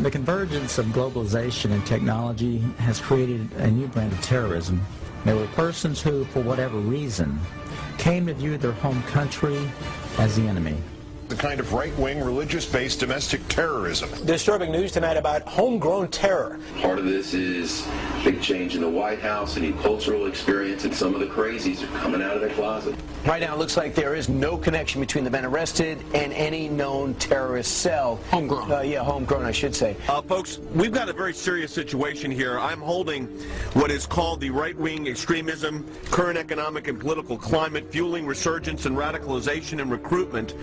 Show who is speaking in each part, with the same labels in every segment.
Speaker 1: The convergence of globalization and technology has created a new brand of terrorism. There were persons who, for whatever reason, came to view their home country as the enemy.
Speaker 2: The kind of right-wing, religious-based domestic terrorism.
Speaker 3: Disturbing news tonight about homegrown terror.
Speaker 4: Part of this is big change in the White House, a new cultural experience, and some of the crazies are coming out of their closet.
Speaker 3: Right now, it looks like there is no connection between the men arrested and any known terrorist cell. Homegrown. Yeah, homegrown, I should say.
Speaker 5: Folks, we've got a very serious situation here. I'm holding what is called the right-wing extremism, current economic and political climate, fueling resurgence and radicalization and recruitment.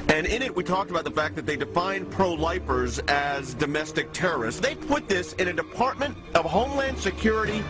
Speaker 5: And in it, we talked about the fact that they define pro-lifers as domestic terrorists. They put this in a Department of Homeland Security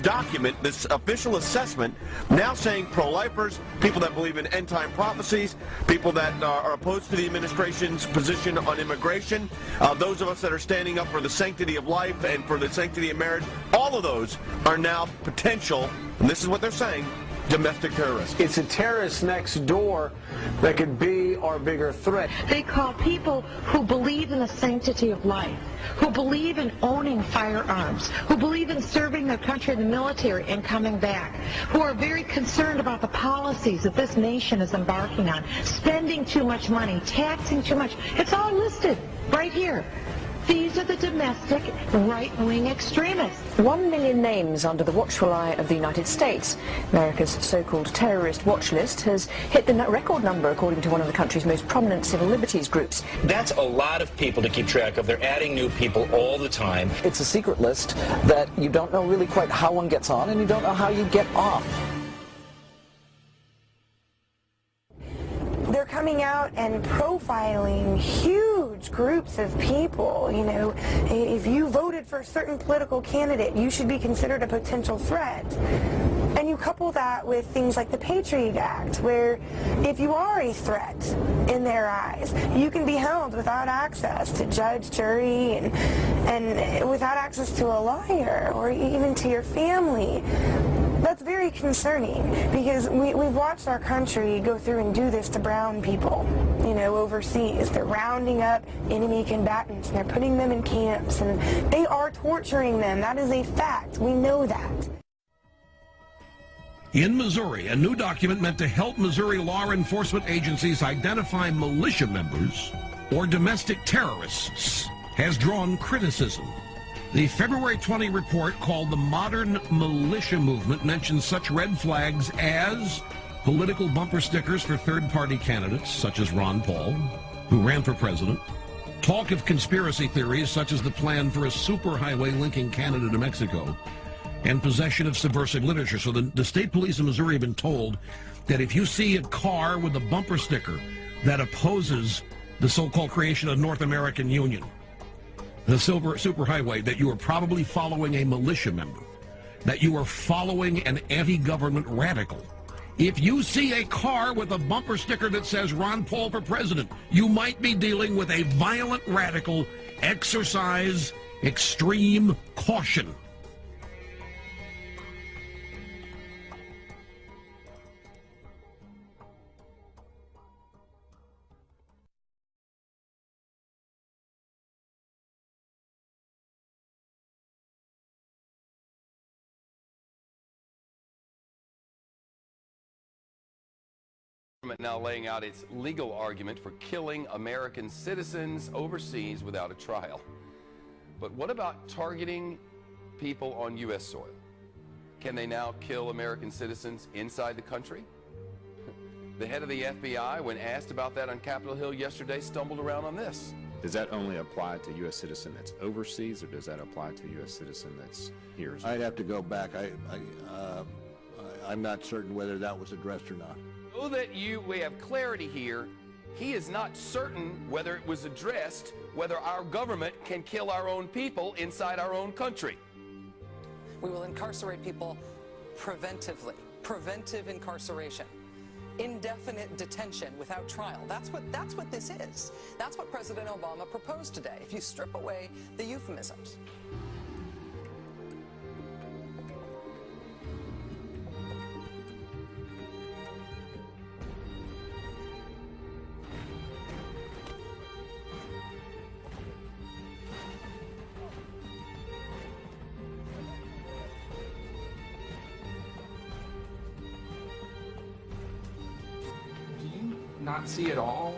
Speaker 5: document, this official assessment, now saying pro-lifers, people that believe in end-time prophecies, people that are opposed to the administration's position on immigration, those of us that are standing up for the sanctity of life and for the sanctity of marriage, all of those are now potential, and this is what they're saying, domestic terrorists.
Speaker 3: It's a terrorist next door that could be our bigger threat.
Speaker 6: They call people who believe in the sanctity of life, who believe in owning firearms, who believe in serving their country in the military and coming back, who are very concerned about the policies that this nation is embarking on, spending too much money, taxing too much. It's all listed right here. These are the domestic right-wing extremists.
Speaker 7: 1 million names under the watchful eye of the United States. America's so-called terrorist watch list has hit the record number, according to one of the country's most prominent civil liberties groups.
Speaker 8: That's a lot of people to keep track of. They're adding new people all the time.
Speaker 9: It's a secret list that you don't know really quite how one gets on, and you don't know how you get off.
Speaker 10: They're coming out and profiling huge groups of people. You know, if you voted for a certain political candidate, you should be considered a potential threat. And you couple that with things like the Patriot Act, where if you are a threat in their eyes, you can be held without access to judge, jury, and without access to a lawyer or even to your family. That's very concerning, because we've watched our country go through and do this to brown people, you know, overseas. They're rounding up enemy combatants and they're putting them in camps, and they are torturing them. That is a fact. We know that.
Speaker 11: In Missouri, a new document meant to help Missouri law enforcement agencies identify militia members or domestic terrorists has drawn criticism. The February 20 report, called the Modern Militia Movement, mentions such red flags as political bumper stickers for third-party candidates, such as Ron Paul, who ran for president, talk of conspiracy theories, such as the plan for a superhighway linking Canada to Mexico, and possession of subversive literature. So the state police in Missouri have been told that if you see a car with a bumper sticker that opposes the so-called creation of North American Union, the superhighway, that you are probably following a militia member, that you are following an anti-government radical. If you see a car with a bumper sticker that says Ron Paul for president, you might be dealing with a violent radical. Exercise extreme caution.
Speaker 12: Now laying out its legal argument for killing American citizens overseas without a trial. But what about targeting people on U.S. soil? Can they now kill American citizens inside the country? The head of the FBI, when asked about that on Capitol Hill yesterday, stumbled around on this.
Speaker 13: Does that only apply to U.S. citizen that's overseas, or does that apply to U.S. citizen that's here?
Speaker 14: I'd have to go back. I'm not certain whether that was addressed or not.
Speaker 12: So that we have clarity here, he is not certain whether it was addressed, whether our government can kill our own people inside our own country.
Speaker 15: We will incarcerate people preventively. Preventive incarceration. Indefinite detention without trial. That's what this is. That's what President Obama proposed today, if you strip away the euphemisms.
Speaker 16: not see at all,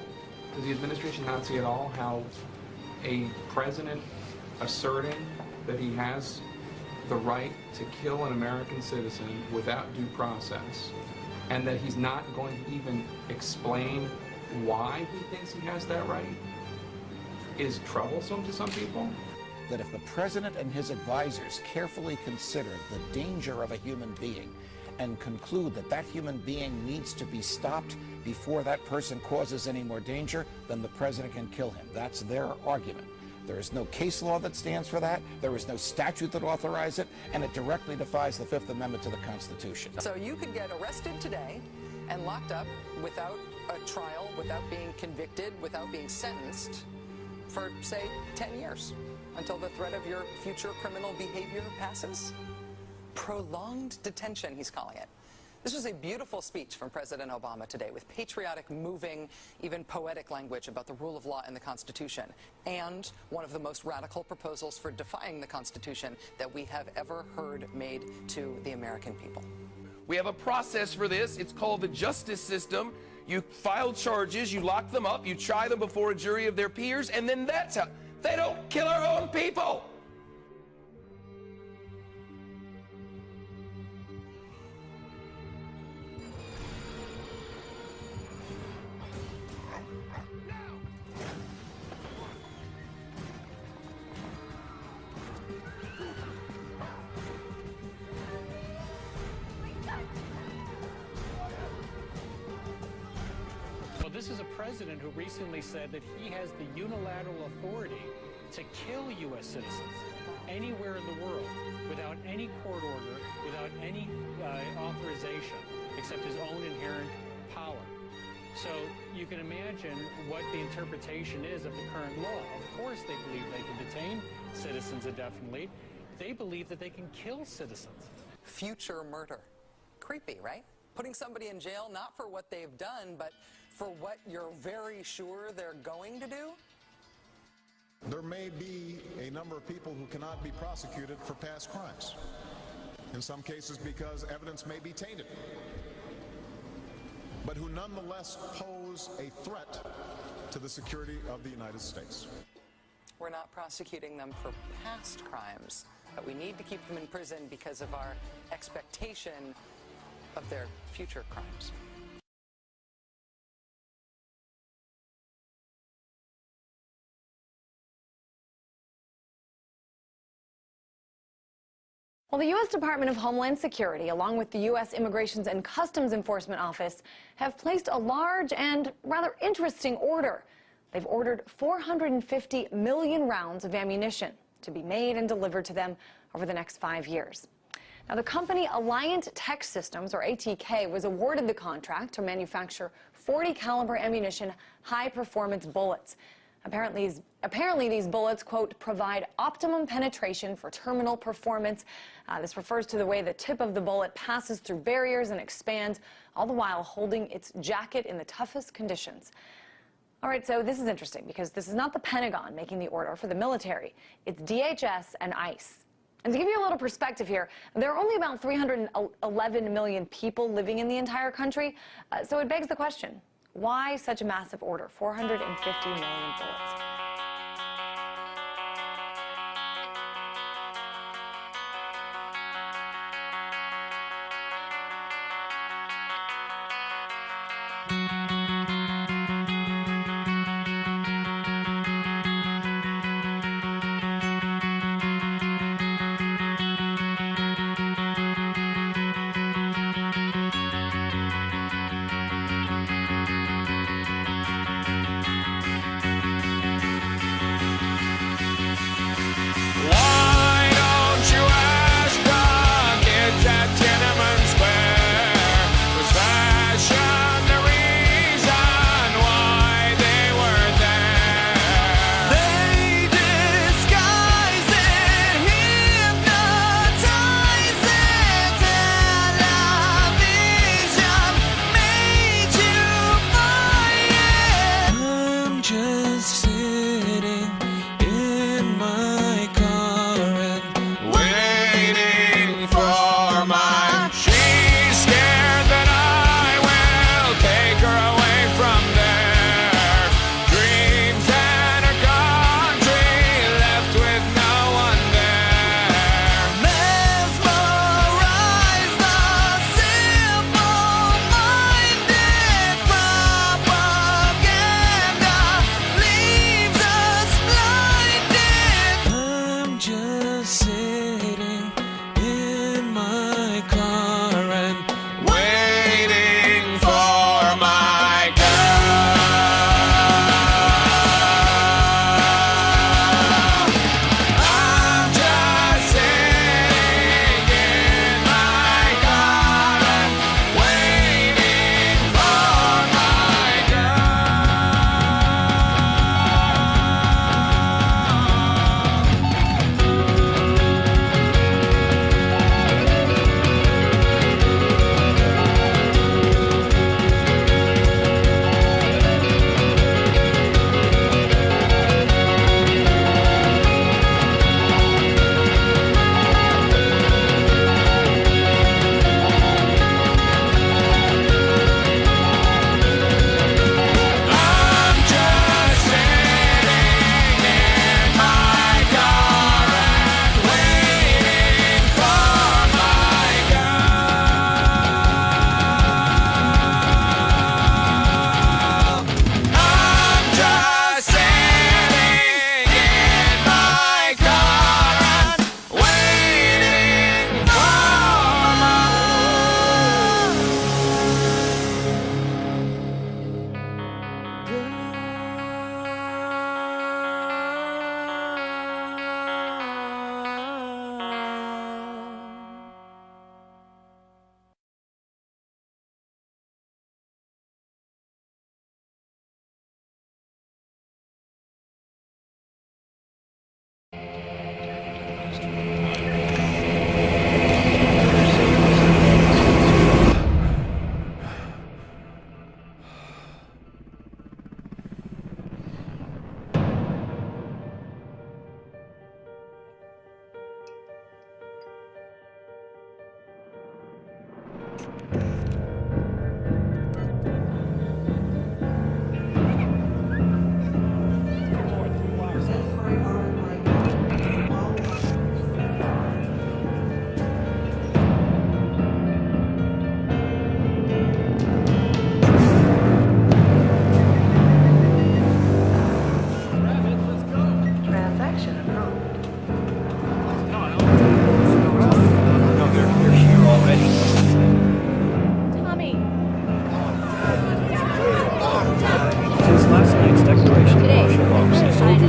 Speaker 16: does the administration not see at all how a president asserting that he has the right to kill an American citizen without due process, and that he's not going to even explain why he thinks he has that right, is troublesome to some people?
Speaker 17: That if the president and his advisors carefully consider the danger of a human being and conclude that that human being needs to be stopped before that person causes any more danger, then the president can kill him. That's their argument. There is no case law that stands for that. There is no statute that authorizes it, and it directly defies the Fifth Amendment to the Constitution.
Speaker 15: So you could get arrested today and locked up without a trial, without being convicted, without being sentenced for, say, 10 years until the threat of your future criminal behavior passes. Prolonged detention, he's calling it. This was a beautiful speech from President Obama today with patriotic, moving, even poetic language about the rule of law and the Constitution, and one of the most radical proposals for defying the Constitution that we have ever heard made to the American people.
Speaker 12: We have a process for this. It's called the justice system. You file charges, you lock them up, you try them before a jury of their peers, and then that's how. They don't kill our own people.
Speaker 18: This is a president who recently said that he has the unilateral authority to kill U.S. citizens anywhere in the world without any court order, without any authorization, except his own inherent power. So you can imagine what the interpretation is of the current law. Of course they believe they can detain citizens indefinitely. They believe that they can kill citizens.
Speaker 15: Future murder. Creepy, right? Putting somebody in jail not for what they've done, but for what you're very sure they're going to do?
Speaker 19: There may be a number of people who cannot be prosecuted for past crimes. In some cases because evidence may be tainted, but who nonetheless pose a threat to the security of the United States.
Speaker 15: We're not prosecuting them for past crimes, but we need to keep them in prison because of our expectation of their future crimes.
Speaker 20: Well, the U.S. Department of Homeland Security, along with the U.S. Immigration and Customs Enforcement Office, have placed a large and rather interesting order. They've ordered 450 million rounds of ammunition to be made and delivered to them over the next 5 years. Now, the company Alliant Tech Systems, or ATK, was awarded the contract to manufacture 40 caliber ammunition high-performance bullets. Apparently, these bullets, quote, provide optimum penetration for terminal performance. This refers to the way the tip of the bullet passes through barriers and expands, all the while holding its jacket in the toughest conditions. All right, so this is interesting because this is not the Pentagon making the order for the military. It's DHS and ICE. And to give you a little perspective here, there are only about 311 million people living in the entire country, so it begs the question, why such a massive order, 450 million bullets?
Speaker 21: She's scared that I will take her away from them.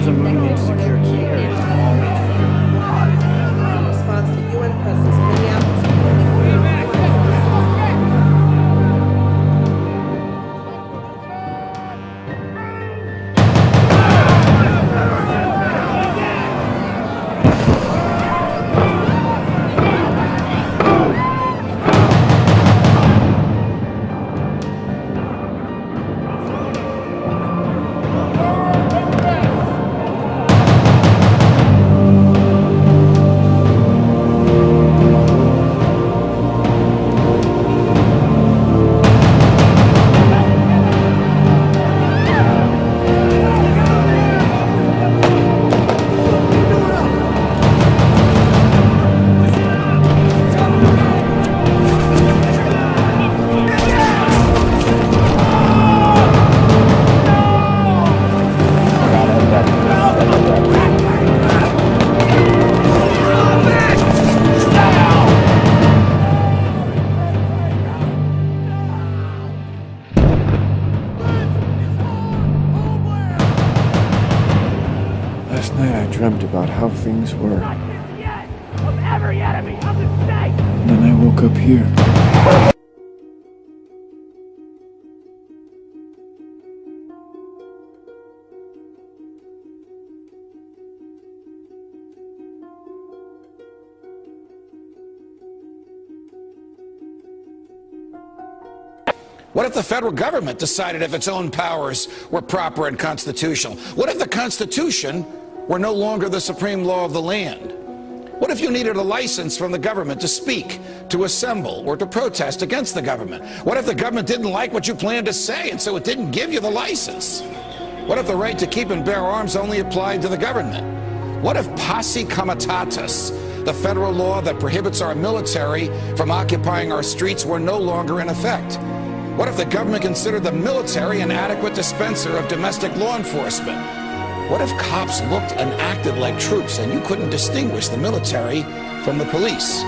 Speaker 21: Terrorism moving into secure key areas to all major
Speaker 22: in response to UN presence in Minneapolis.
Speaker 23: Last night I dreamt about how things were.
Speaker 24: Of every enemy of the state!
Speaker 23: And then I woke up here.
Speaker 17: What if the federal government decided if its own powers were proper and constitutional? What if the Constitution were no longer the supreme law of the land? What if you needed a license from the government to speak, to assemble, or to protest against the government? What if the government didn't like what you planned to say, and so it didn't give you the license? What if the right to keep and bear arms only applied to the government? What if posse comitatus, the federal law that prohibits our military from occupying our streets, were no longer in effect? What if the government considered the military an adequate dispenser of domestic law enforcement? What if cops looked and acted like troops and you couldn't distinguish the military from the police?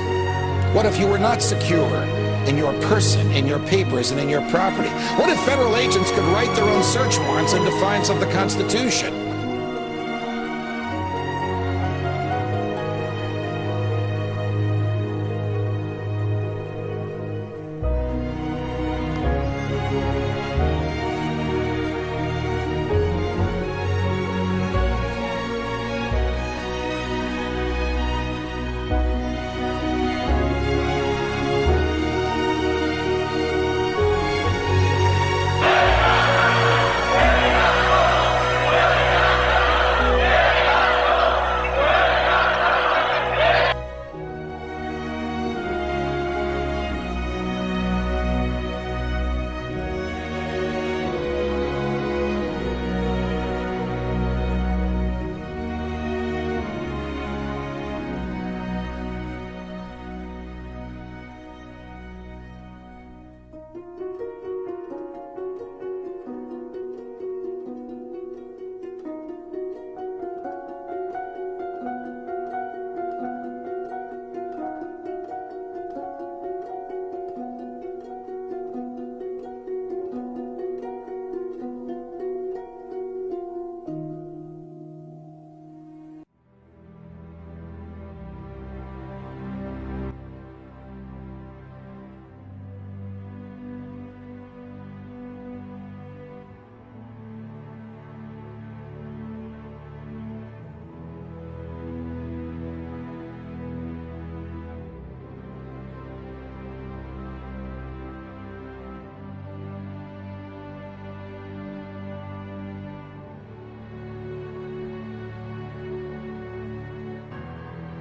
Speaker 17: What if you were not secure in your person, in your papers, and in your property? What if federal agents could write their own search warrants in defiance of the Constitution?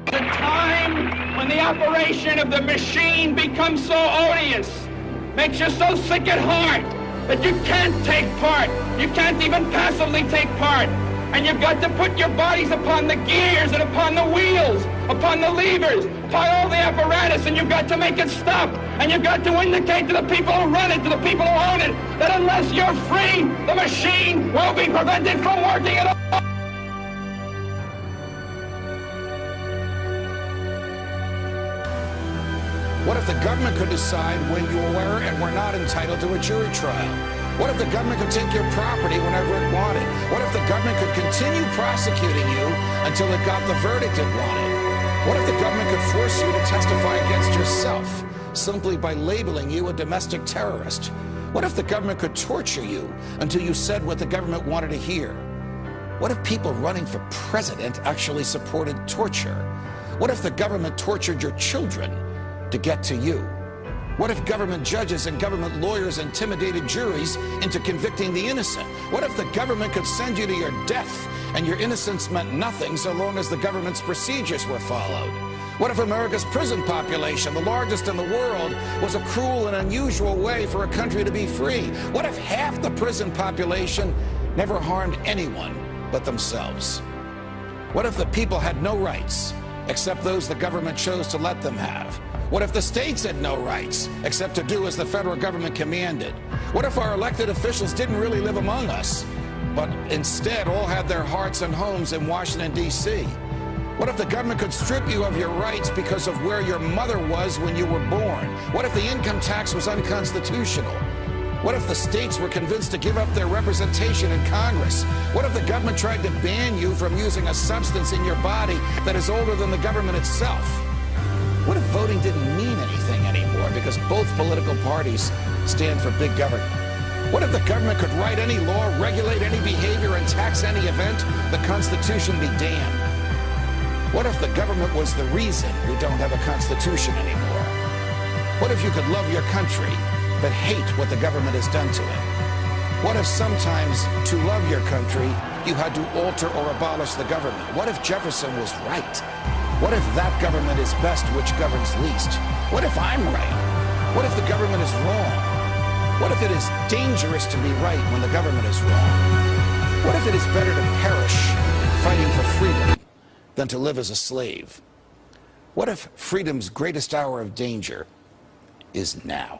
Speaker 24: The time when the operation of the machine becomes so odious, makes you so sick at heart that you can't take part. You can't even passively take part. And you've got to put your bodies upon the gears and upon the wheels, upon the levers, upon all the apparatus, and you've got to make it stop. And you've got to indicate to the people who run it, to the people who own it, that unless you're free, the machine will be prevented from working at all.
Speaker 17: What if the government could decide when you were and were not entitled to a jury trial? What if the government could take your property whenever it wanted? What if the government could continue prosecuting you until it got the verdict it wanted? What if the government could force you to testify against yourself simply by labeling you a domestic terrorist? What if the government could torture you until you said what the government wanted to hear? What if people running for president actually supported torture? What if the government tortured your children to get to you? What if government judges and government lawyers intimidated juries into convicting the innocent? What if the government could send you to your death and your innocence meant nothing so long as the government's procedures were followed? What if America's prison population, the largest in the world, was a cruel and unusual way for a country to be free? What if half the prison population never harmed anyone but themselves? What if the people had no rights except those the government chose to let them have? What if the states had no rights except to do as the federal government commanded? What if our elected officials didn't really live among us, but instead all had their hearts and homes in Washington, D.C.? What if the government could strip you of your rights because of where your mother was when you were born? What if the income tax was unconstitutional? What if the states were convinced to give up their representation in Congress? What if the government tried to ban you from using a substance in your body that is older than the government itself? What if voting didn't mean anything anymore because both political parties stand for big government? What if the government could write any law, regulate any behavior, and tax any event? The Constitution be damned. What if the government was the reason we don't have a Constitution anymore? What if you could love your country but hate what the government has done to it? What if sometimes to love your country you had to alter or abolish the government? What if Jefferson was right? What if that government is best which governs least? What if I'm right? What if the government is wrong? What if it is dangerous to be right when the government is wrong? What if it is better to perish fighting for freedom than to live as a slave? What if freedom's greatest hour of danger is now?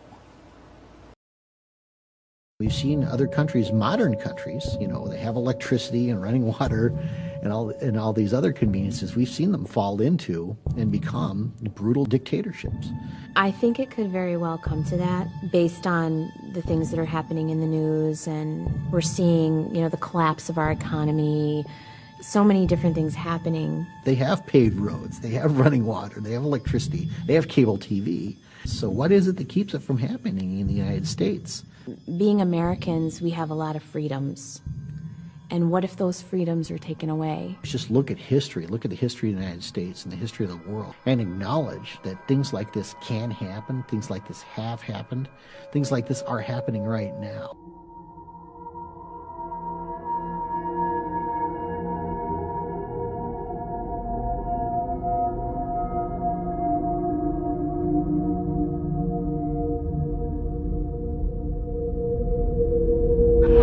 Speaker 1: We've seen other countries, modern countries, you know, they have electricity and running water and all these other conveniences. We've seen them fall into and become brutal dictatorships.
Speaker 2: I think it could very well come to that based on the things that are happening in the news, and we're seeing, you know, the collapse of our economy, so many different things happening.
Speaker 1: They have paved roads, they have running water, they have electricity, they have cable TV. So what is it that keeps it from happening in the United States?
Speaker 2: Being Americans, we have a lot of freedoms. And what if those freedoms are taken away?
Speaker 1: Just look at history, look at the history of the United States and the history of the world, and acknowledge that things like this can happen, things like this have happened, things like this are happening right now.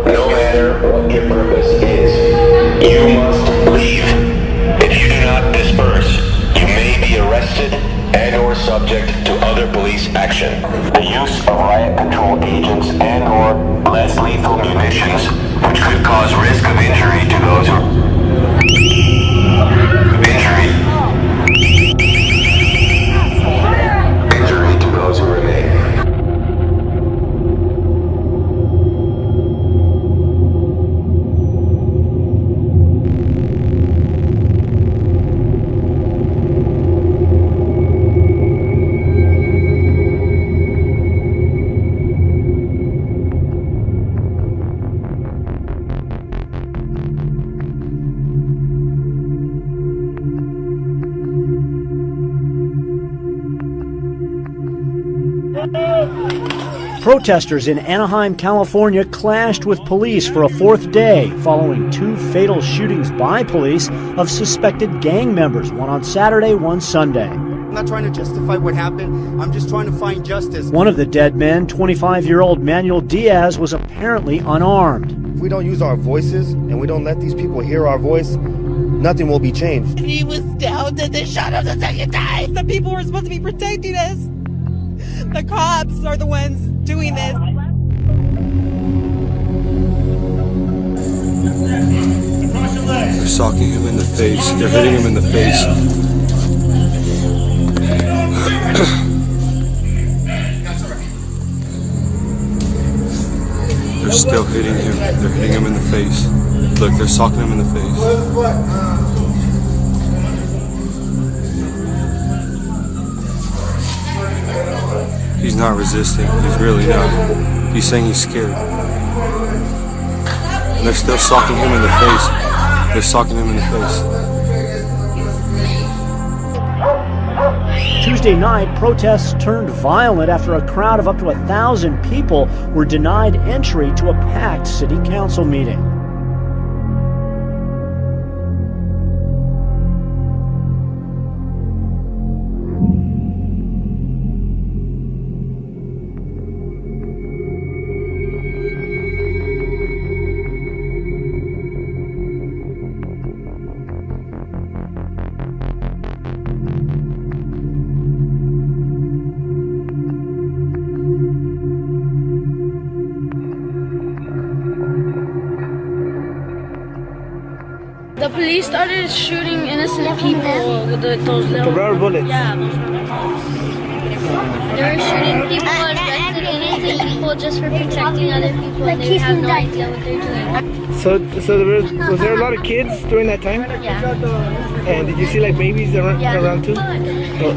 Speaker 4: No matter what your purpose is, you must leave. If you do not disperse, you may be arrested and/or subject to other police action. The use of riot control agents and/or less lethal munitions, which could cause risk of injury to those who remain.
Speaker 5: Protesters in Anaheim, California clashed with police for a fourth day following two fatal shootings by police of suspected gang members, one on Saturday, one Sunday.
Speaker 25: I'm not trying to justify what happened. I'm just trying to find justice.
Speaker 5: One of the dead men, 25-year-old Manuel Diaz, was apparently unarmed.
Speaker 26: If we don't use our voices and we don't let these people hear our voice, nothing will be changed.
Speaker 27: He was down and they shot him the second time. The people were supposed to be protecting us. The cops are the ones doing this.
Speaker 28: They're socking him in the face. They're hitting him in the face. They're still hitting him. They're hitting him in the face. Look, they're socking him in the face. He's not resisting. He's really not. He's saying he's scared. And they're still socking him in the face. They're socking him in the face.
Speaker 5: Tuesday night, protests turned violent after a crowd of up to 1,000 people were denied entry to a packed city council meeting.
Speaker 3: The police started shooting innocent people with those little...
Speaker 26: The rubber bullets?
Speaker 3: Yeah, those rubber bullets. They were shooting people and arresting innocent people just for protecting other people, and they have no idea what they're doing.
Speaker 26: So was there a lot of kids during that time?
Speaker 3: Yeah.
Speaker 26: And did you see like babies around too?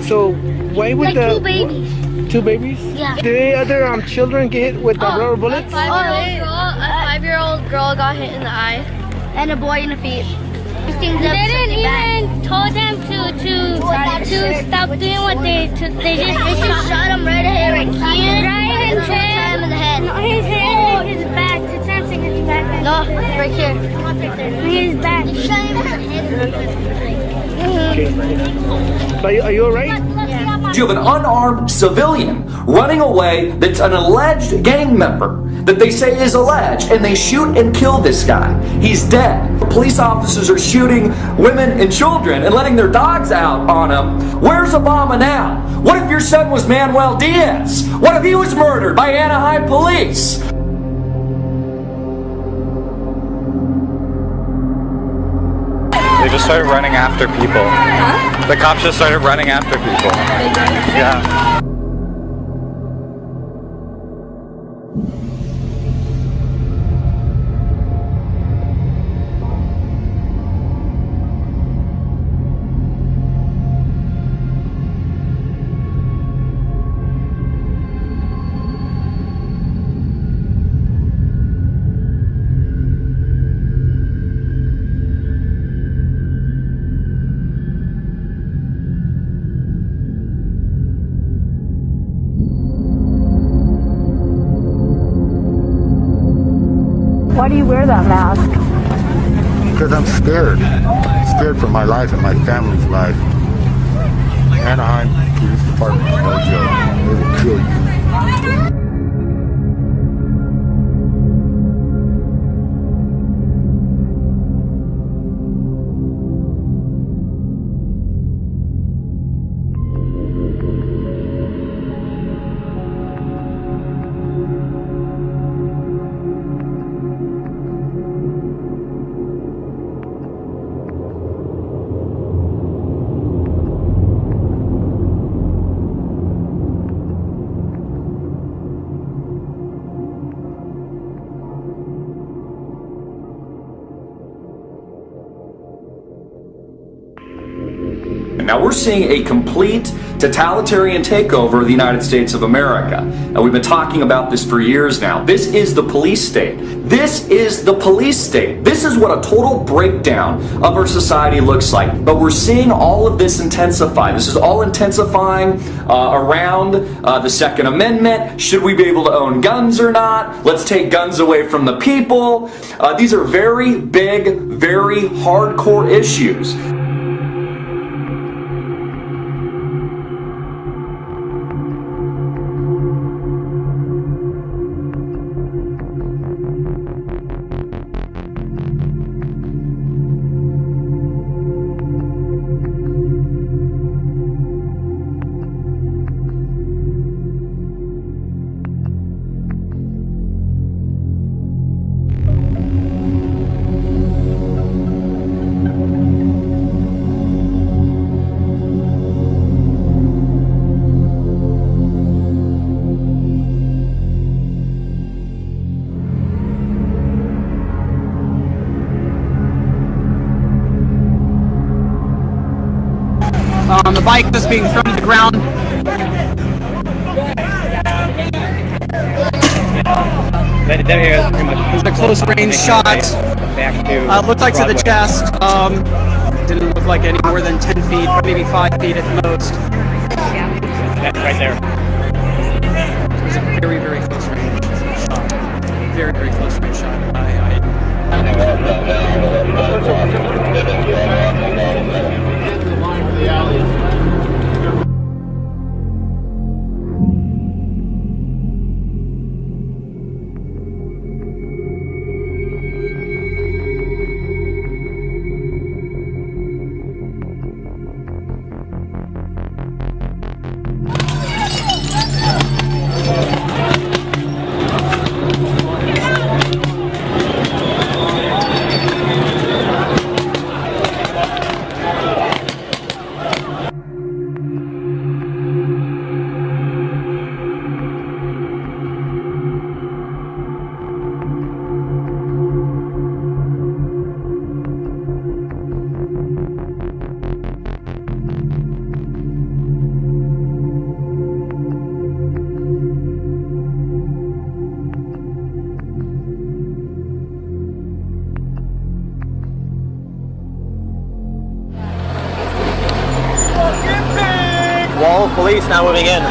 Speaker 26: So why would
Speaker 3: like 2 babies.
Speaker 26: 2 babies?
Speaker 3: Yeah.
Speaker 26: Did any other children get hit with the rubber bullets?
Speaker 3: A 5-year-old girl got hit in the eye. And a boy in the feet. They didn't even told them to stop doing what they just shot him right here, right here, right in his head, in the head. No, his head, his back. The time saying his back. No, right here. His back. They shot him in the head.
Speaker 26: Okay. Are you alright?
Speaker 3: Yeah.
Speaker 6: You have an unarmed civilian running away that's an alleged gang member that they say is alleged, and they shoot and kill this guy. He's dead. Police officers are shooting women and children and letting their dogs out on him. Where's Obama now? What if your son was Manuel Diaz? What if he was murdered by Anaheim police?
Speaker 7: They just started running after people. Huh? The cops just started running after people. Yeah.
Speaker 8: Why do you wear that mask?
Speaker 9: Because I'm scared. Scared for my life and my family's life. Anaheim Police Department tells you they will kill you.
Speaker 6: Now we're seeing a complete totalitarian takeover of the United States of America. And we've been talking about this for years now. This is the police state. This is the police state. This is what a total breakdown of our society looks like. But we're seeing all of this intensify. This is all intensifying around the Second Amendment. Should we be able to own guns or not? Let's take guns away from the people. These are very big, very hardcore issues.
Speaker 10: bike that's being thrown to the ground. It was a close-range shot. Looked like to the chest. Didn't look like any more than 10 feet, maybe 5 feet at most. Right there. It was a very, very close range shot. Very, very close range shot.
Speaker 11: Wall of police now moving in.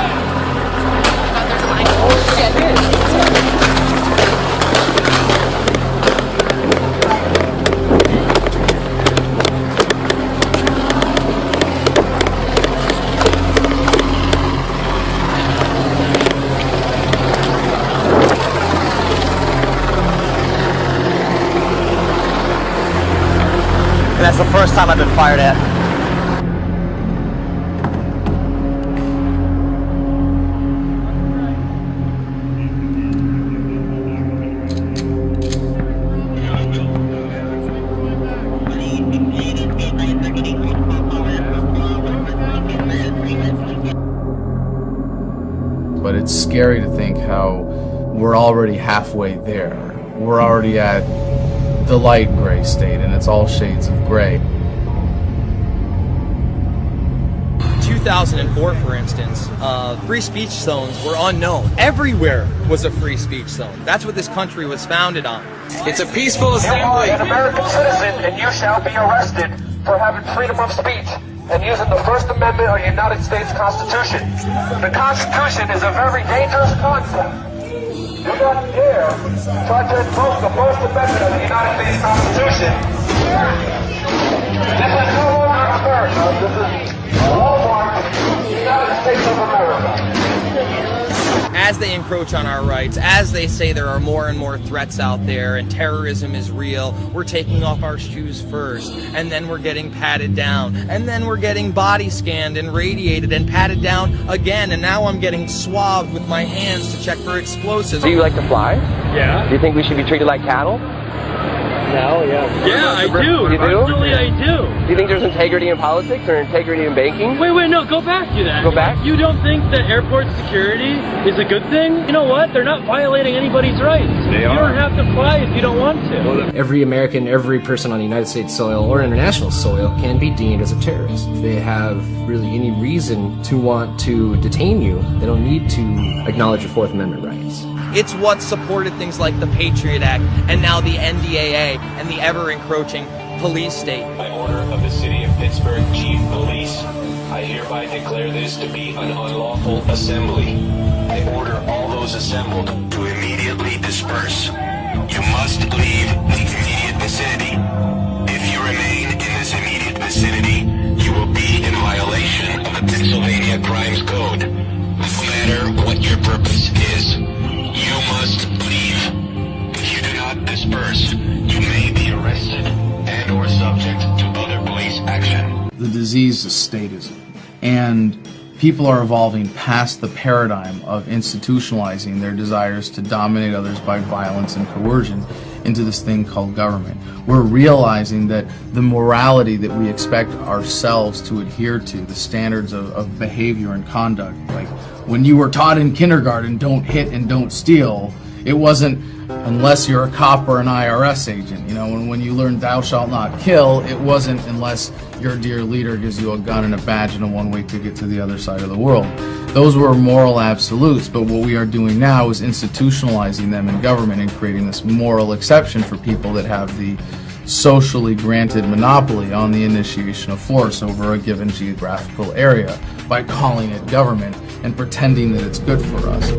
Speaker 11: And that's the first time I've been fired at.
Speaker 12: But it's scary to think how we're already halfway there. We're already at the light gray state, and it's all shades of gray.
Speaker 13: 2004, for instance, free speech zones were unknown. Everywhere was a free speech zone. That's what this country was founded on. It's a peaceful assembly.
Speaker 4: You are an American citizen, and you shall be arrested for having freedom of speech and using the First Amendment of the United States Constitution. The Constitution is a very dangerous concept. Do not dare try to invoke the First Amendment of the United States Constitution. This is no longer America. This is Walmart, the United States of America.
Speaker 13: As they encroach on our rights, as they say there are more and more threats out there and terrorism is real, we're taking off our shoes first, and then we're getting patted down, and then we're getting body scanned and radiated and patted down again, and now I'm getting swabbed with my hands to check for explosives.
Speaker 11: Do you like to fly?
Speaker 13: Yeah.
Speaker 11: Do you think we should be treated like cattle?
Speaker 13: No, yeah. Yeah, I do.
Speaker 11: You do?
Speaker 13: Personally, I do.
Speaker 11: Do you think there's integrity in politics or integrity in banking?
Speaker 13: Wait, no, go back to that.
Speaker 11: Go back?
Speaker 13: You don't think that airport security is a good thing? You know what? They're not violating anybody's rights. You don't have to fly if you don't want to.
Speaker 14: Every American, every person on United States soil or international soil can be deemed as a terrorist. If they have really any reason to want to detain you, they don't need to acknowledge your Fourth Amendment rights.
Speaker 13: It's what supported things like the Patriot Act and now the NDAA and the ever-encroaching police state.
Speaker 4: By order of the City of Pittsburgh Chief Police, I hereby declare this to be an unlawful assembly. I order all those assembled to immediately disperse. You must leave the immediate vicinity. If you remain in this immediate vicinity, you will be in violation of the Pennsylvania Crimes Code. No matter what your purpose is, you must leave. If you do not disperse, you may be arrested and or subject to other police action.
Speaker 12: The disease is statism, and people are evolving past the paradigm of institutionalizing their desires to dominate others by violence and coercion into this thing called government. We're realizing that the morality that we expect ourselves to adhere to, the standards of behavior and conduct, like when you were taught in kindergarten, don't hit and don't steal, it wasn't unless you're a cop or an IRS agent. You know, when you learn thou shalt not kill, it wasn't unless your dear leader gives you a gun and a badge and a one-way ticket to the other side of the world. Those were moral absolutes, but what we are doing now is institutionalizing them in government and creating this moral exception for people that have the socially granted monopoly on the initiation of force over a given geographical area by calling it government and pretending that it's good for us.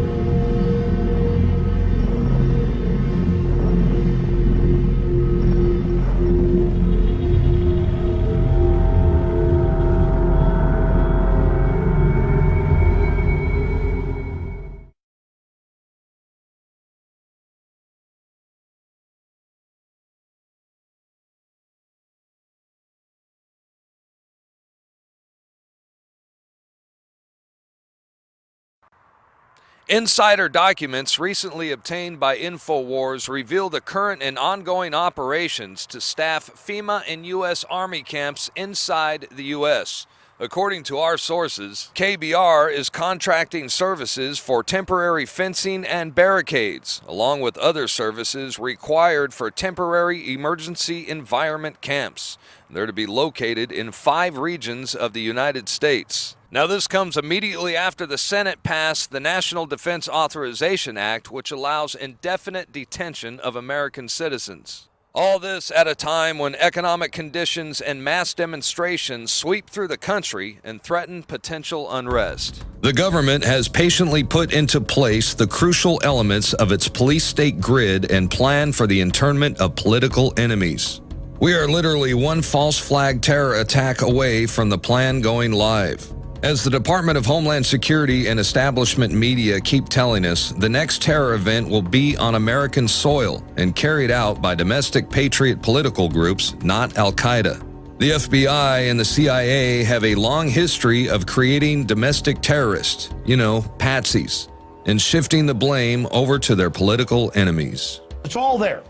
Speaker 15: Insider documents recently obtained by InfoWars reveal the current and ongoing operations to staff FEMA and U.S. Army camps inside the U.S. According to our sources, KBR is contracting services for temporary fencing and barricades, along with other services required for temporary emergency environment camps. They're to be located in 5 regions of the United States. Now, this comes immediately after the Senate passed the National Defense Authorization Act, which allows indefinite detention of American citizens. All this at a time when economic conditions and mass demonstrations sweep through the country and threaten potential unrest. The government has patiently put into place the crucial elements of its police state grid and plan for the internment of political enemies. We are literally one false flag terror attack away from the plan going live. As the Department of Homeland Security and establishment media keep telling us, the next terror event will be on American soil and carried out by domestic patriot political groups, not Al-Qaeda. The FBI and the CIA have a long history of creating domestic terrorists, patsies, and shifting the blame over to their political enemies.
Speaker 16: It's all there.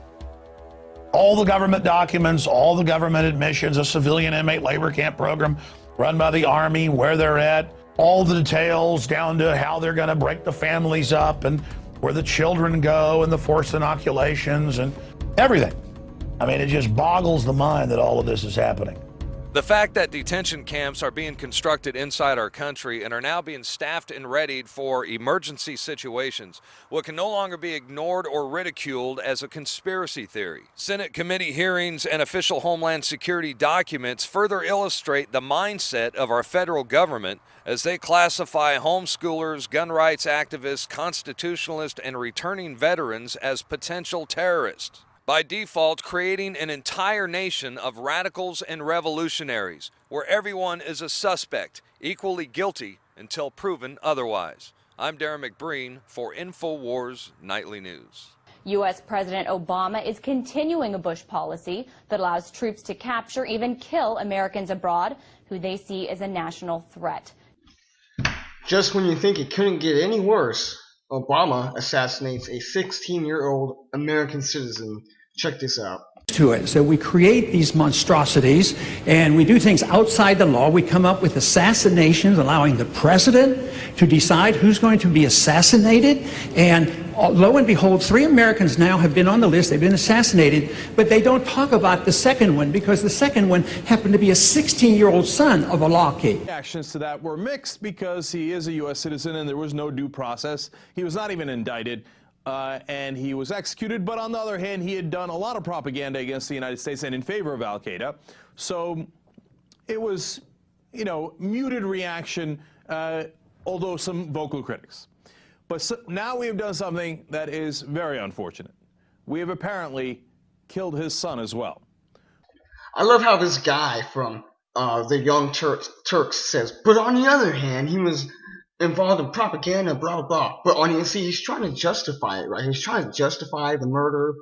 Speaker 16: All the government documents, all the government admissions, a civilian inmate labor camp program run by the Army, where they're at, all the details down to how they're going to break the families up and where the children go and the forced inoculations and everything. I mean, it just boggles the mind that all of this is happening.
Speaker 15: The fact that detention camps are being constructed inside our country and are now being staffed and readied for emergency situations, what can no longer be ignored or ridiculed as a conspiracy theory. Senate committee hearings and official Homeland Security documents further illustrate the mindset of our federal government as they classify homeschoolers, gun rights activists, constitutionalists, and returning veterans as potential terrorists, by default creating an entire nation of radicals and revolutionaries, where everyone is a suspect, equally guilty until proven otherwise. I'm Darren McBreen for InfoWars Nightly News.
Speaker 18: U.S. President Obama is continuing a Bush policy that allows troops to capture, even kill Americans abroad who they see as a national threat.
Speaker 26: Just when you think it couldn't get any worse, Obama assassinates a 16-year-old American citizen. Check this out.
Speaker 19: To it. So we create these monstrosities and we do things outside the law. We come up with assassinations, allowing the president to decide who's going to be assassinated. And lo and behold, 3 Americans now have been on the list. They've been assassinated, but they don't talk about the second one because the second one happened to be a 16-year-old son of a law key.
Speaker 20: Reactions to that were mixed because he is a U.S. citizen and there was no due process. He was not even indicted. And he was executed, but on the other hand, he had done a lot of propaganda against the United States and in favor of Al-Qaeda. So it was, muted reaction, although some vocal critics. But now we have done something that is very unfortunate. We have apparently killed his son as well.
Speaker 26: I love how this guy from the Young Turks says, but on the other hand, he was involved in propaganda, blah, blah, blah. But he's trying to justify it, right? He's trying to justify the murder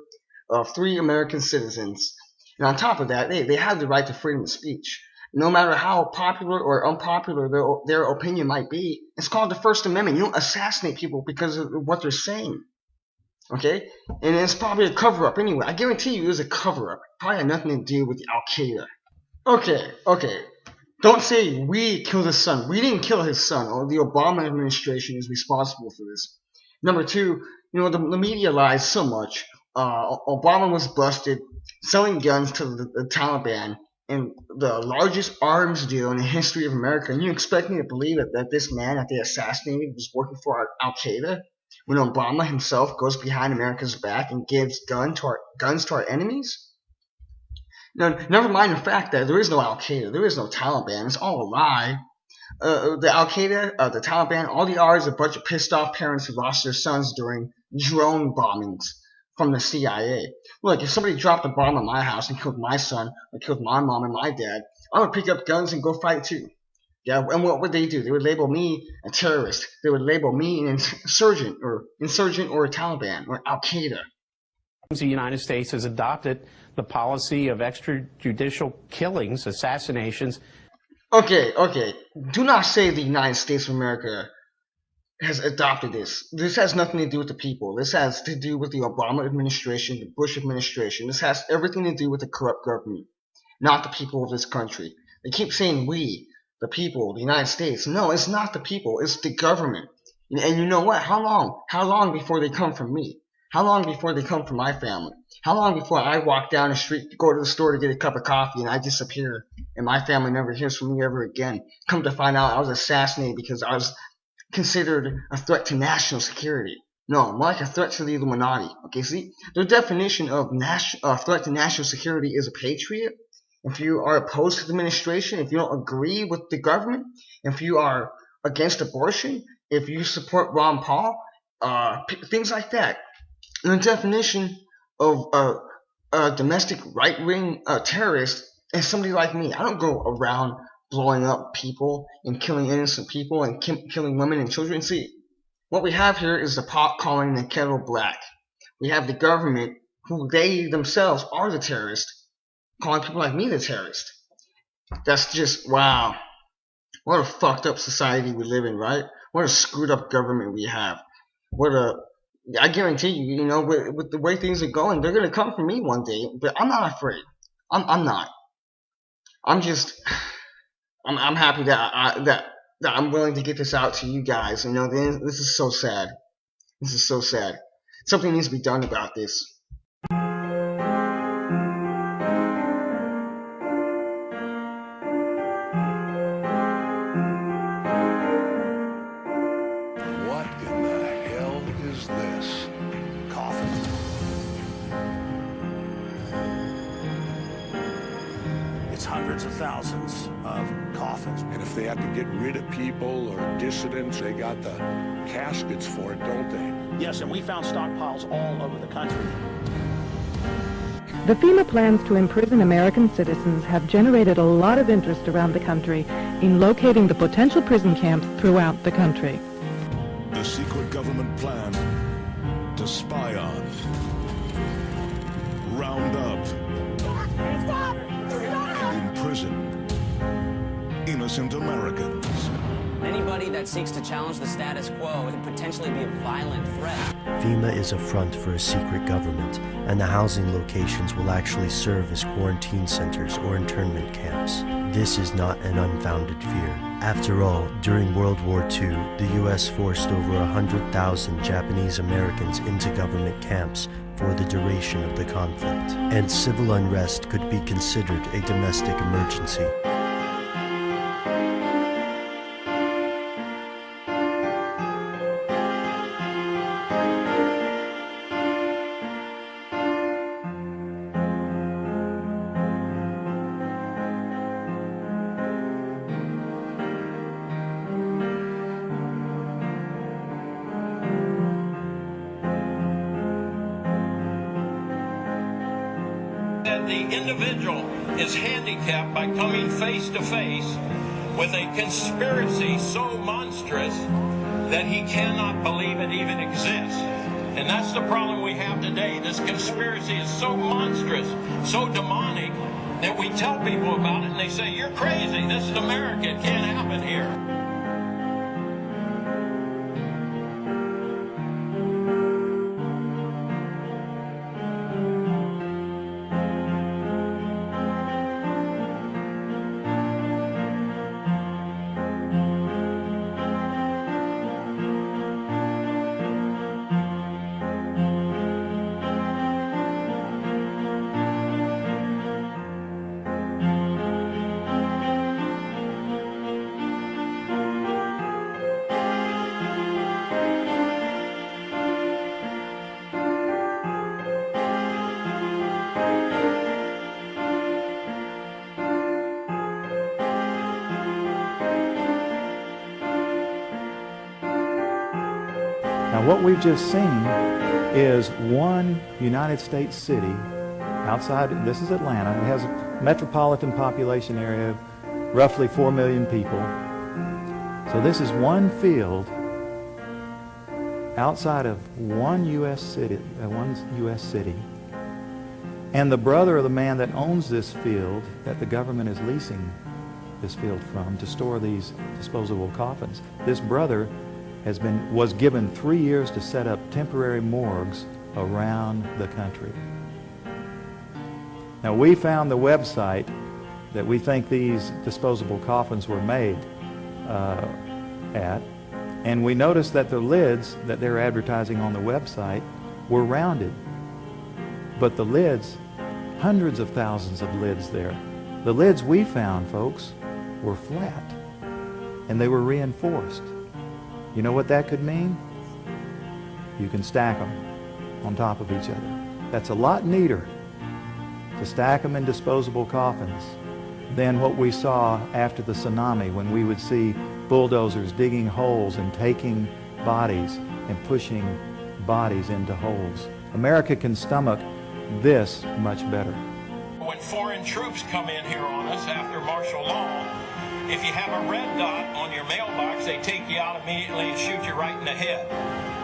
Speaker 26: of 3 American citizens. And on top of that, they have the right to freedom of speech. No matter how popular or unpopular their opinion might be, it's called the First Amendment. You don't assassinate people because of what they're saying. Okay? And it's probably a cover-up anyway. I guarantee you it was a cover-up. Probably had nothing to do with Al-Qaeda. Okay. Don't say we killed his son. We didn't kill his son. Or the Obama administration is responsible for this. Number two, the media lies so much. Obama was busted selling guns to the Taliban in the largest arms deal in the history of America. And you expect me to believe that this man that they assassinated was working for Al-Qaeda when Obama himself goes behind America's back and gives guns to our enemies? Now, never mind the fact that there is no Al-Qaeda, there is no Taliban. It's all a lie. The Al-Qaeda, the Taliban, all they are is a bunch of pissed off parents who lost their sons during drone bombings from the CIA. Look, if somebody dropped a bomb on my house and killed my son, or killed my mom and my dad, I would pick up guns and go fight too. Yeah, and what would they do? They would label me a terrorist. They would label me an insurgent or a Taliban or Al-Qaeda.
Speaker 1: The United States has adopted the policy of extrajudicial killings, assassinations.
Speaker 26: Okay. Do not say the United States of America has adopted this. This has nothing to do with the people. This has to do with the Obama administration, the Bush administration. This has everything to do with the corrupt government, not the people of this country. They keep saying we, the people, the United States. No, it's not the people. It's the government. And you know what? How long? How long before they come from me? How long before they come from my family? How long before I walk down the street, go to the store to get a cup of coffee, and I disappear, and my family never hears from me ever again? Come to find out I was assassinated because I was considered a threat to national security. No, more like a threat to the Illuminati. Okay, see? The definition of threat to national security is a patriot. If you are opposed to the administration, if you don't agree with the government, if you are against abortion, if you support Ron Paul, things like that. And the definition of a domestic right-wing terrorist is somebody like me. I don't go around blowing up people and killing innocent people and killing women and children. See, what we have here is the pot calling the kettle black. We have the government, who they themselves are the terrorist, calling people like me the terrorist. That's just, wow. What a fucked up society we live in, right? What a screwed up government we have. I guarantee you, with the way things are going, they're going to come for me one day, but I'm not afraid. I'm not. I'm happy that I'm willing to get this out to you guys. This is so sad. This is so sad. Something needs to be done about this.
Speaker 2: What in the hell is this? Coffin. It's hundreds of thousands of coffins. And if they had to get rid of people or dissidents, they got the caskets for it, don't they? Yes, and we found stockpiles all over the country.
Speaker 17: The FEMA plans to imprison American citizens have generated a lot of interest around the country in locating the potential prison camps throughout the country.
Speaker 2: The secret government plan to spy on, round up, and imprison innocent Americans.
Speaker 21: Anybody that seeks to challenge the status quo could potentially be a violent threat.
Speaker 22: FEMA is a front for a secret government, and the housing locations will actually serve as quarantine centers or internment camps. This is not an unfounded fear. After all, during World War II, the U.S. forced over 100,000 Japanese Americans into government camps for the duration of the conflict, and civil unrest could be considered a domestic emergency.
Speaker 23: That the individual is handicapped by coming face to face with a conspiracy so monstrous that he cannot believe it even exists. And that's the problem we have today. This conspiracy is so monstrous, so demonic, that we tell people about it and they say, "You're crazy. This is America. It can't happen here."
Speaker 3: Now what we've just seen is one United States city outside, this is Atlanta, it has a metropolitan population area of roughly 4 million people. So this is one field outside of one U.S. city, and the brother of the man that owns this field that the government is leasing this field from to store these disposable coffins. This brother was given 3 years to set up temporary morgues around the country. Now we found the website that we think these disposable coffins were made at, and we noticed that the lids that they're advertising on the website were rounded. But the lids, hundreds of thousands of lids there. The lids we found, folks, were flat, and they were reinforced. You know what that could mean? You can stack them on top of each other. That's a lot neater to stack them in disposable coffins than what we saw after the tsunami, when we would see bulldozers digging holes and taking bodies and pushing bodies into holes. America can stomach this much better.
Speaker 23: When foreign troops come in here on us after martial law, if you have a red dot on your mailbox, they take you out immediately and shoot you right in the head.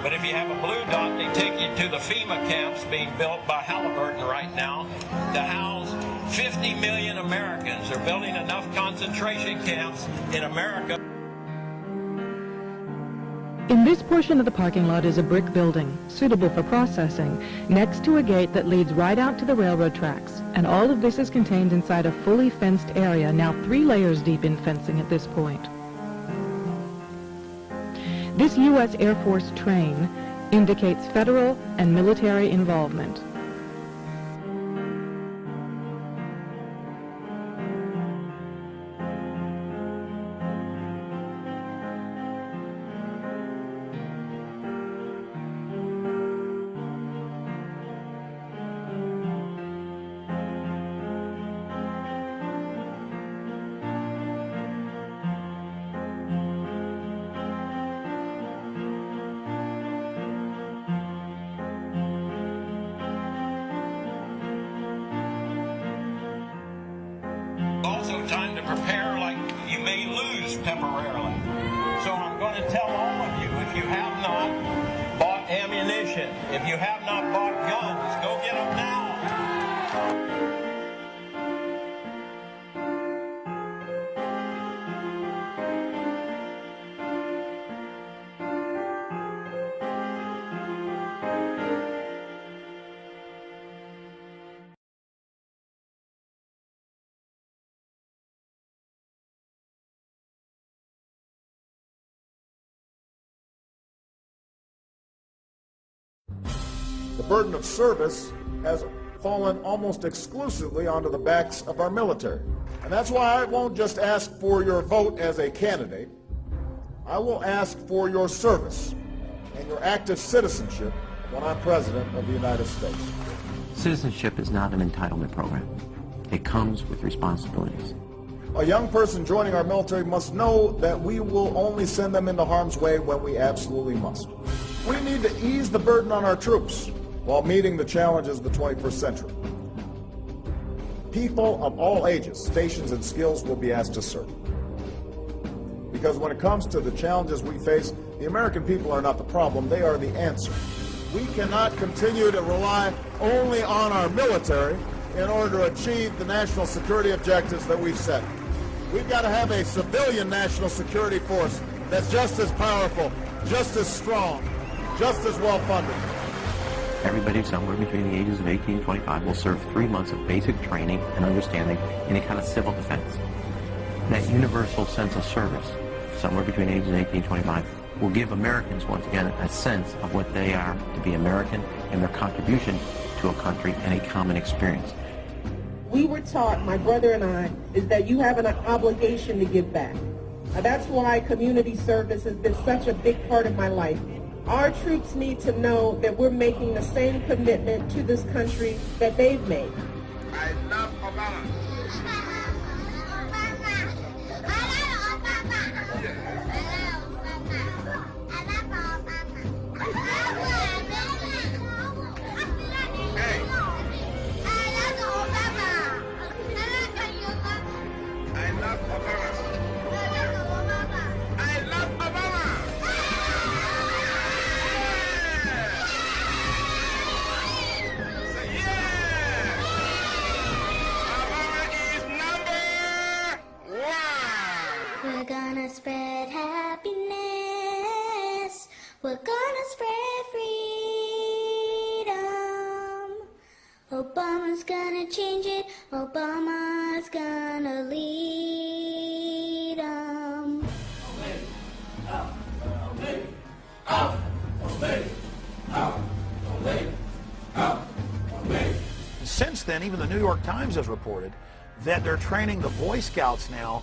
Speaker 23: But if you have a blue dot, they take you to the FEMA camps being built by Halliburton right now to house 50 million Americans. They're building enough concentration camps in America.
Speaker 17: In this portion of the parking lot is a brick building, suitable for processing, next to a gate that leads right out to the railroad tracks. And all of this is contained inside a fully fenced area, now 3 layers deep in fencing at this point. This U.S. Air Force train indicates federal and military involvement.
Speaker 23: Also time to prepare like you may lose temporarily. So I'm going to tell all of you, if you have not bought ammunition, if you have not bought guns, go get them now.
Speaker 5: The burden of service has fallen almost exclusively onto the backs of our military. And that's why I won't just ask for your vote as a candidate. I will ask for your service and your active citizenship when I'm President of the United States.
Speaker 7: Citizenship is not an entitlement program. It comes with responsibilities.
Speaker 5: A young person joining our military must know that we will only send them into harm's way when we absolutely must. We need to ease the burden on our troops while meeting the challenges of the 21st century. People of all ages, stations, and skills will be asked to serve. Because when it comes to the challenges we face, the American people are not the problem, they are the answer. We cannot continue to rely only on our military in order to achieve the national security objectives that we've set. We've got to have a civilian national security force that's just as powerful, just as strong, just as well funded.
Speaker 7: Everybody somewhere between the ages of 18 and 25 will serve 3 months of basic training and understanding in a kind of civil defense. That universal sense of service, somewhere between ages 18 and 25, will give Americans, once again, a sense of what they are to be American and their contribution to a country and a common experience.
Speaker 8: We were taught, my brother and I, is that you have an obligation to give back. That's why community service has been such a big part of my life. Our troops need to know that we're making the same commitment to this country that they've made.
Speaker 5: I love Obama.
Speaker 6: We're gonna spread happiness. We're gonna spread freedom. Obama's gonna change it. Obama's gonna lead 'em.
Speaker 16: Since then, even the New York Times has reported that they're training the Boy Scouts now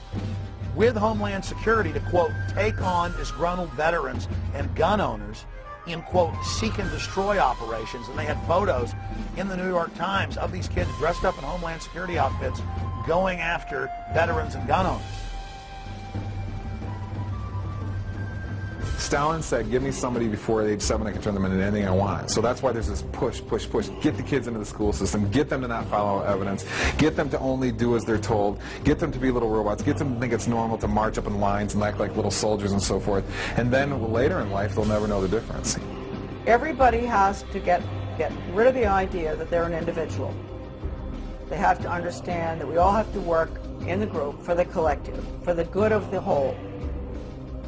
Speaker 16: with Homeland Security to, quote, take on disgruntled veterans and gun owners in, quote, seek and destroy operations. And they had photos in the New York Times of these kids dressed up in Homeland Security outfits going after veterans and gun owners.
Speaker 9: Stalin said, give me somebody before age 7, I can turn them into anything I want. So that's why there's this push. Get the kids into the school system. Get them to not follow evidence. Get them to only do as they're told. Get them to be little robots. Get them to think it's normal to march up in lines and act like little soldiers and so forth. And then later in life, they'll never know the difference.
Speaker 10: Everybody has to get rid of the idea that they're an individual. They have to understand that we all have to work in the group for the collective, for the good of the whole.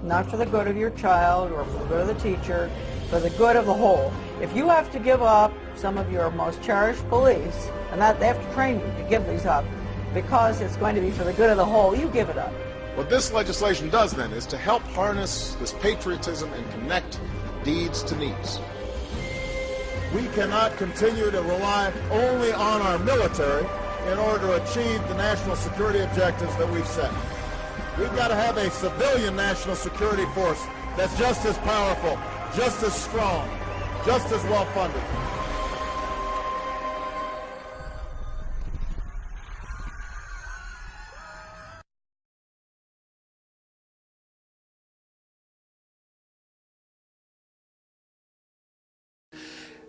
Speaker 10: Not for the good of your child or for the good of the teacher, for the good of the whole. If you have to give up some of your most cherished beliefs, and that they have to train you to give these up, because it's going to be for the good of the whole, you give it up.
Speaker 5: What this legislation does then is to help harness this patriotism and connect deeds to needs. We cannot continue to rely only on our military in order to achieve the national security objectives that we've set. We've got to have a civilian national security force that's just as powerful, just as strong, just as well funded.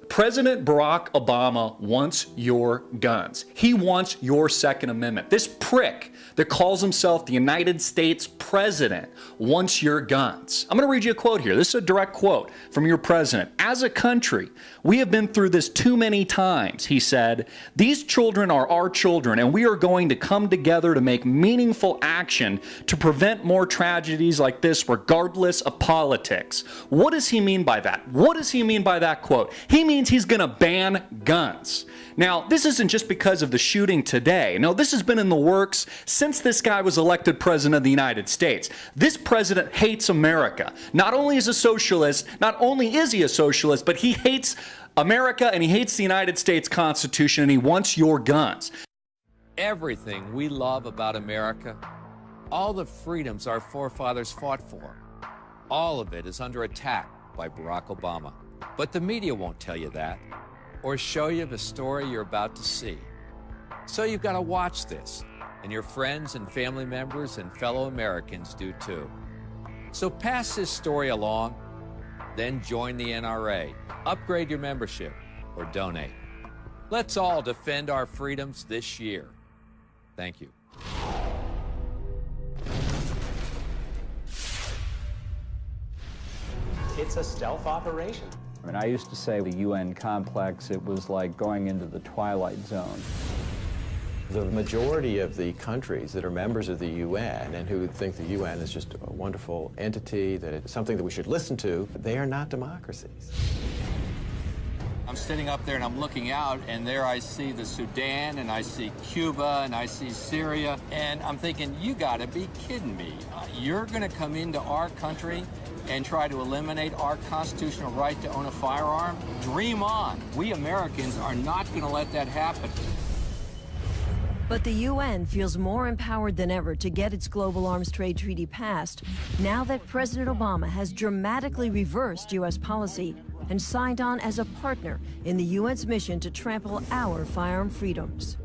Speaker 11: President Barack Obama wants your guns. He wants your Second Amendment. This prick that calls himself the United States President wants your guns. I'm going to read you a quote here. This is a direct quote from your president. As a country, we have been through this too many times, he said. These children are our children, and we are going to come together to make meaningful action to prevent more tragedies like this, regardless of politics. What does he mean by that? What does he mean by that quote? He means he's going to ban guns. Now, this isn't just because of the shooting today. No, this has been in the works since this guy was elected president of the United States. This president hates America. Not only is he a socialist, but he hates America and he hates the United States Constitution and he wants your guns.
Speaker 24: Everything we love about America, all the freedoms our forefathers fought for, all of it is under attack by Barack Obama. But the media won't tell you that, or show you the story you're about to see. So you've got to watch this, and your friends and family members and fellow Americans do too. So pass this story along, then join the NRA, upgrade your membership, or donate. Let's all defend our freedoms this year. Thank you.
Speaker 25: It's a stealth operation.
Speaker 27: I mean, I used to say the UN complex, it was like going into the Twilight Zone.
Speaker 28: The majority of the countries that are members of the UN and who think the UN is just a wonderful entity, that it's something that we should listen to, they are not democracies.
Speaker 24: I'm sitting up there and I'm looking out, and there I see the Sudan, and I see Cuba, and I see Syria, and I'm thinking, you gotta be kidding me. You're gonna come into our country and try to eliminate our constitutional right to own a firearm? Dream on. We Americans are not going to let that happen.
Speaker 29: But the UN feels more empowered than ever to get its global arms trade treaty passed, now that President Obama has dramatically reversed U.S. policy and signed on as a partner in the UN's mission to trample our firearm freedoms.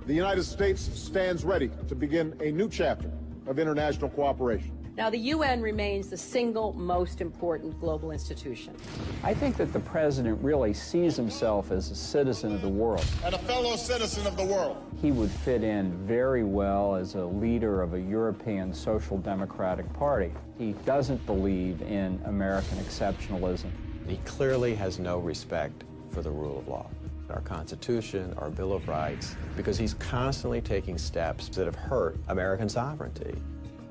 Speaker 5: The United States stands ready to begin a new chapter of international cooperation.
Speaker 30: Now, the UN remains the single most important global institution.
Speaker 27: I think that the president really sees himself as a citizen of the world.
Speaker 5: And a fellow citizen of the world.
Speaker 27: He would fit in very well as a leader of a European social democratic party. He doesn't believe in American exceptionalism.
Speaker 28: He clearly has no respect for the rule of law, our Constitution, our Bill of Rights, because he's constantly taking steps that have hurt American sovereignty.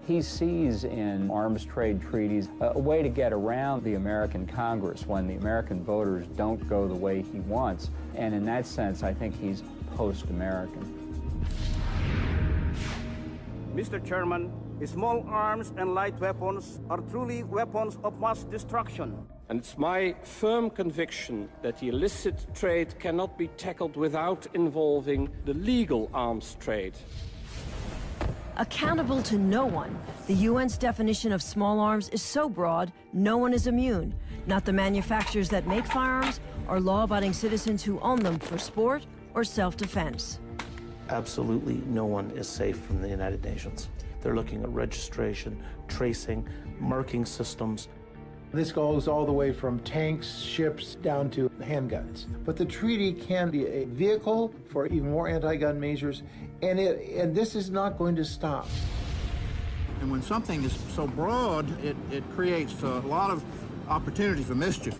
Speaker 27: He sees in arms trade treaties a way to get around the American Congress when the American voters don't go the way he wants. And in that sense, I think he's post-American.
Speaker 1: Mr. Chairman, small arms and light weapons are truly weapons of mass destruction.
Speaker 23: And it's my firm conviction that the illicit trade cannot be tackled without involving the legal arms trade.
Speaker 29: Accountable to no one, the UN's definition of small arms is so broad, no one is immune. Not the manufacturers that make firearms, or law-abiding citizens who own them for sport or self-defense.
Speaker 4: Absolutely no one is safe from the United Nations. They're looking at registration, tracing, marking systems.
Speaker 12: This goes all the way from tanks, ships, down to handguns. But the treaty can be a vehicle for even more anti-gun measures, and this is not going to stop.
Speaker 13: And when something is so broad, it creates a lot of opportunity for mischief.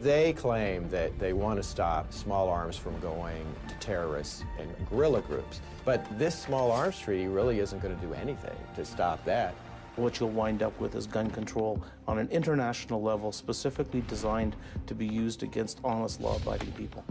Speaker 28: They claim that they want to stop small arms from going to terrorists and guerrilla groups. But this small arms treaty really isn't going to do anything to stop that.
Speaker 4: What you'll wind up with is gun control on an international level, specifically designed to be used against honest, law-abiding people.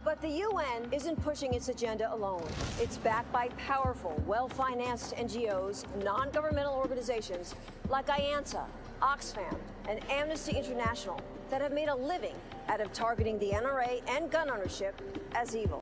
Speaker 29: But the UN isn't pushing its agenda alone. It's backed by powerful, well-financed NGOs, non-governmental organizations like IANSA, Oxfam, and Amnesty International that have made a living out of targeting the NRA and gun ownership as evil.